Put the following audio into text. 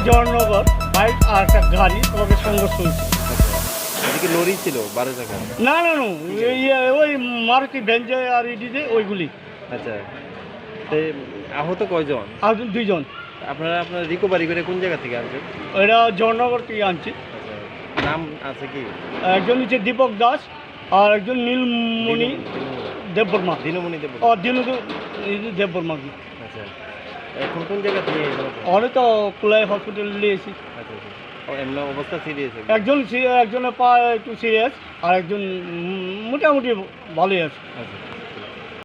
জওয়াননগর bike আর একটা গাড়ি তোমাকে সংঘর্ষ হয়েছে। এদিকে লরি ছিল 12 চাকা। না না না ওই মারুতি ভ্যান আর ইডিতে ওইগুলি। আচ্ছা, তো আহত কয়জন? আর দুইজন। আপনারা আপনার রিকভারি করে কোন জায়গা থেকে আনছেন? এটা জওয়াননগর থেকে আনছি। আচ্ছা, নাম আছে কি? একজন হচ্ছে দীপক দাস আর একজন নীলমণি দেববর্মা। দিনমণি দেব। দিনু দেববর্মা। আচ্ছা, এখন কোন জায়গা থেকে অনেক তো কুলাই হসপিটালে নিয়েছি। আচ্ছা আচ্ছা, এমন অবস্থা সিরিয়াস? একজনের পা একটু সিরিয়াস আর একজন মোটামুটি ভালোই আছে। আচ্ছা।